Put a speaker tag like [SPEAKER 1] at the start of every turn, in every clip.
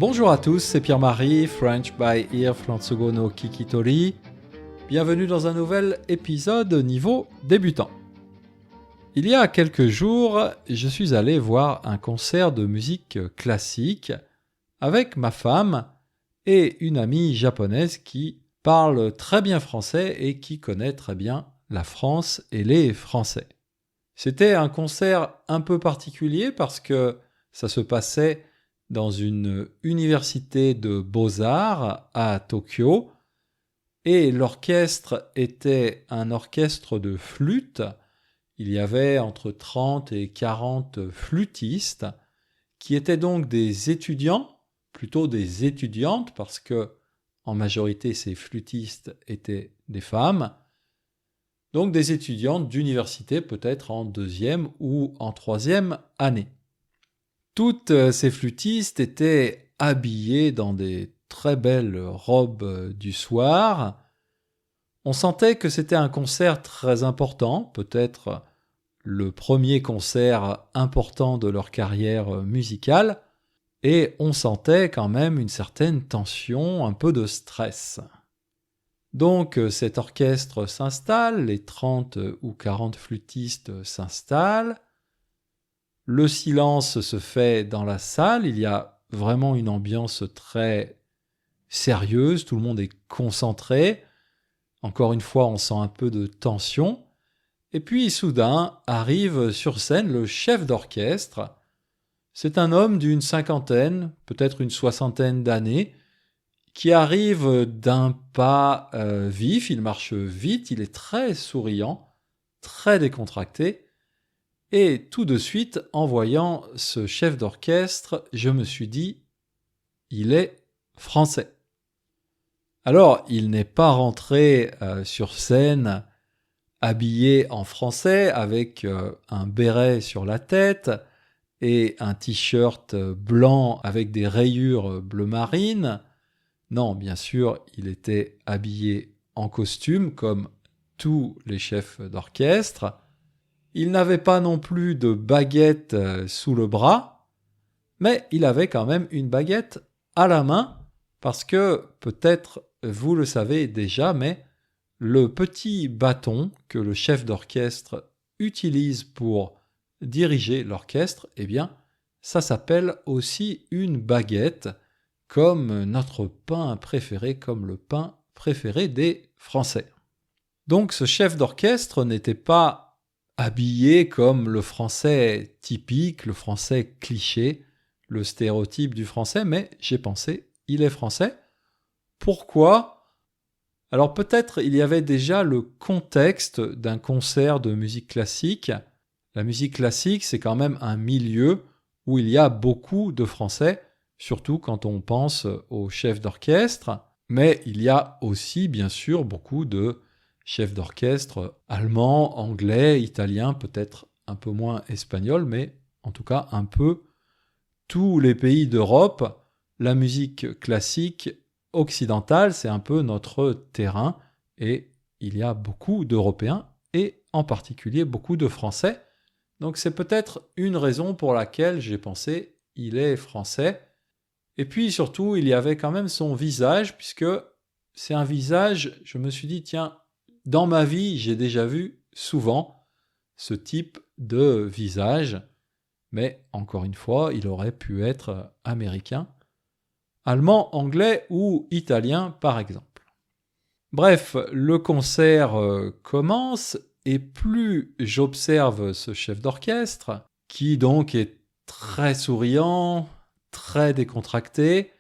[SPEAKER 1] Bonjour à tous, c'est Pierre-Marie, French by Ear Flantsugo no Kikitori. Bienvenue dans un nouvel épisode niveau débutant. Il y a quelques jours, je suis allé voir un concert de musique classique avec ma femme et une amie japonaise qui parle très bien français et qui connaît très bien la France et les Français. C'était un concert un peu particulier parce que ça se passait dans une université de beaux-arts à Tokyo et l'orchestre était un orchestre de flûte. Il y avait entre 30 et 40 flûtistes qui étaient donc des étudiants, plutôt des étudiantes parce que en majorité ces flûtistes étaient des femmes, donc des étudiantes d'université peut-être en deuxième ou en troisième année. Toutes ces flûtistes étaient habillées dans des très belles robes du soir. On sentait que c'était un concert très important, peut-être le premier concert important de leur carrière musicale, et on sentait quand même une certaine tension, un peu de stress. Donc cet orchestre s'installe, les 30 ou 40 flûtistes s'installent, le silence se fait dans la salle, il y a vraiment une ambiance très sérieuse, tout le monde est concentré, encore une fois on sent un peu de tension, et puis soudain arrive sur scène le chef d'orchestre. C'est un homme d'une cinquantaine, peut-être une soixantaine d'années, qui arrive d'un pas vif, il marche vite, il est très souriant, très décontracté, et tout de suite, en voyant ce chef d'orchestre, je me suis dit, il est français. Alors, il n'est pas rentré sur scène habillé en français avec un béret sur la tête et un t-shirt blanc avec des rayures bleu marine. Non, bien sûr, il était habillé en costume comme tous les chefs d'orchestre. Il n'avait pas non plus de baguette sous le bras, mais il avait quand même une baguette à la main parce que peut-être vous le savez déjà, mais le petit bâton que le chef d'orchestre utilise pour diriger l'orchestre, eh bien, ça s'appelle aussi une baguette, comme notre pain préféré, comme le pain préféré des Français. Donc ce chef d'orchestre n'était pas habillé comme le français typique, le français cliché, le stéréotype du français, mais j'ai pensé, il est français. Pourquoi ? Alors peut-être il y avait déjà le contexte d'un concert de musique classique. La musique classique, c'est quand même un milieu où il y a beaucoup de Français, surtout quand on pense aux chefs d'orchestre, mais il y a aussi bien sûr beaucoup de chefs d'orchestre allemands, anglais, italiens, peut-être un peu moins espagnol, mais en tout cas un peu tous les pays d'Europe. La musique classique occidentale, c'est un peu notre terrain et il y a beaucoup d'Européens et en particulier beaucoup de Français. Donc c'est peut-être une raison pour laquelle j'ai pensé il est français. Et puis surtout, il y avait quand même son visage, puisque c'est un visage, je me suis dit, tiens, dans ma vie, j'ai déjà vu souvent ce type de visage, mais encore une fois, il aurait pu être américain, allemand, anglais ou italien par exemple. Bref, le concert commence et plus j'observe ce chef d'orchestre, qui donc est très souriant, très décontracté,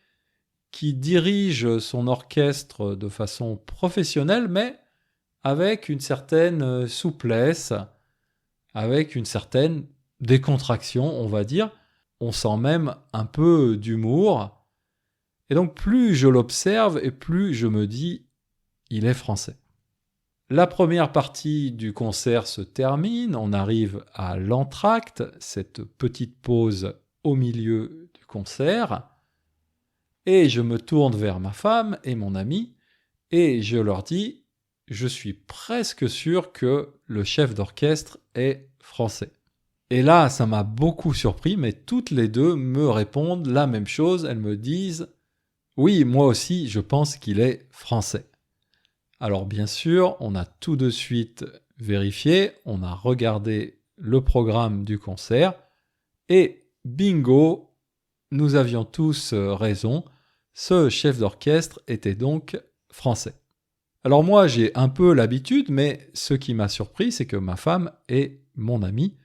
[SPEAKER 1] qui dirige son orchestre de façon professionnelle, mais avec une certaine souplesse, avec une certaine décontraction, on va dire. On sent même un peu d'humour. Et donc plus je l'observe et plus je me dis, il est français. La première partie du concert se termine, on arrive à l'entracte, cette petite pause au milieu du concert, et je me tourne vers ma femme et mon ami, et je leur dis, je suis presque sûr que le chef d'orchestre est français. Et là, ça m'a beaucoup surpris, mais toutes les deux me répondent la même chose. Elles me disent « Oui, moi aussi, je pense qu'il est français ». Alors bien sûr, on a tout de suite vérifié, on a regardé le programme du concert et bingo, nous avions tous raison, ce chef d'orchestre était donc français. Alors moi, j'ai un peu l'habitude, mais ce qui m'a surpris, c'est que ma femme et mon ami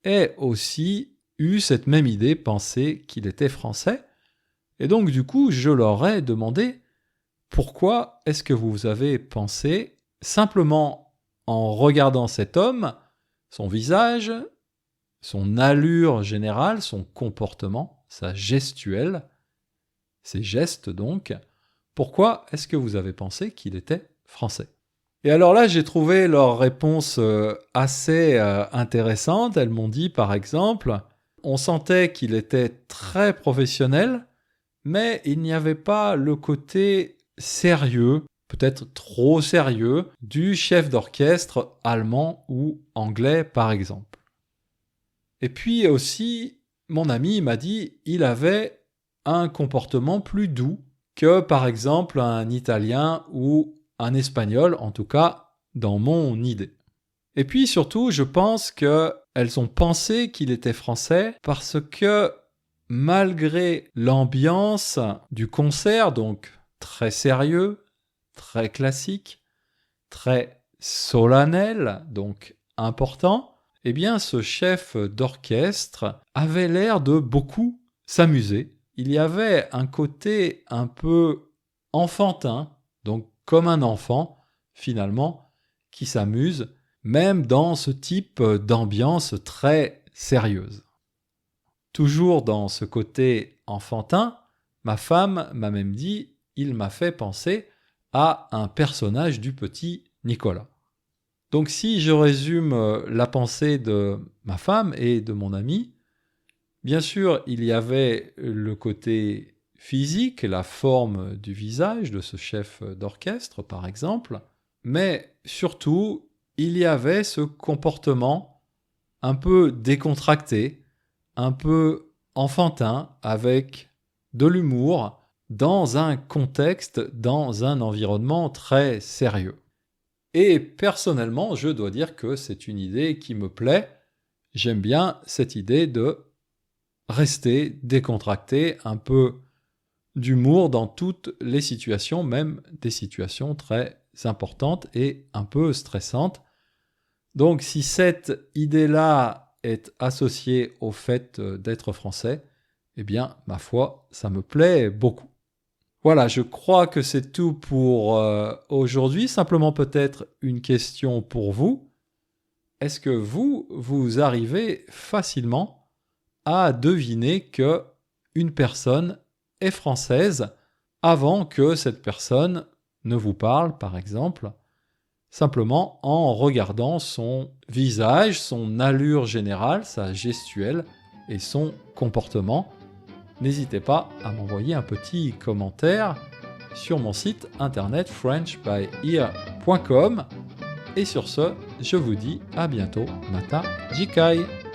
[SPEAKER 1] aient aussi eu cette même idée, pensé qu'il était français. Et donc du coup, je leur ai demandé pourquoi est-ce que vous avez pensé, simplement en regardant cet homme, son visage, son allure générale, son comportement, sa gestuelle, ses gestes donc, pourquoi est-ce que vous avez pensé qu'il était français ? Et alors là, j'ai trouvé leur réponse assez intéressante. Elles m'ont dit, par exemple, on sentait qu'il était très professionnel, mais il n'y avait pas le côté sérieux, peut-être trop sérieux, du chef d'orchestre allemand ou anglais, par exemple. Et puis aussi, mon ami m'a dit il avait un comportement plus doux que, par exemple, un Italien ou un Espagnol, en tout cas, dans mon idée. Et puis surtout, je pense qu'elles ont pensé qu'il était français parce que, malgré l'ambiance du concert, donc très sérieux, très classique, très solennel, donc important, eh bien ce chef d'orchestre avait l'air de beaucoup s'amuser. Il y avait un côté un peu enfantin, donc comme un enfant, finalement, qui s'amuse, même dans ce type d'ambiance très sérieuse. Toujours dans ce côté enfantin, ma femme m'a même dit « il m'a fait penser à un personnage du petit Nicolas ». Donc si je résume la pensée de ma femme et de mon ami, bien sûr, il y avait le côté physique, la forme du visage de ce chef d'orchestre, par exemple, mais surtout, il y avait ce comportement un peu décontracté, un peu enfantin, avec de l'humour, dans un contexte, dans un environnement très sérieux. Et personnellement, je dois dire que c'est une idée qui me plaît. J'aime bien cette idée de rester décontracté, un peu d'humour dans toutes les situations, même des situations très importantes et un peu stressantes. Donc si cette idée-là est associée au fait d'être français, eh bien, ma foi, ça me plaît beaucoup. Voilà, je crois que c'est tout pour aujourd'hui. Simplement peut-être une question pour vous. Est-ce que vous arrivez facilement à deviner que une personne est française avant que cette personne ne vous parle, par exemple, simplement en regardant son visage, son allure générale, sa gestuelle et son comportement? N'hésitez pas à m'envoyer un petit commentaire sur mon site internet frenchbyear.com. Et sur ce, je vous dis à bientôt. Mata Jikai!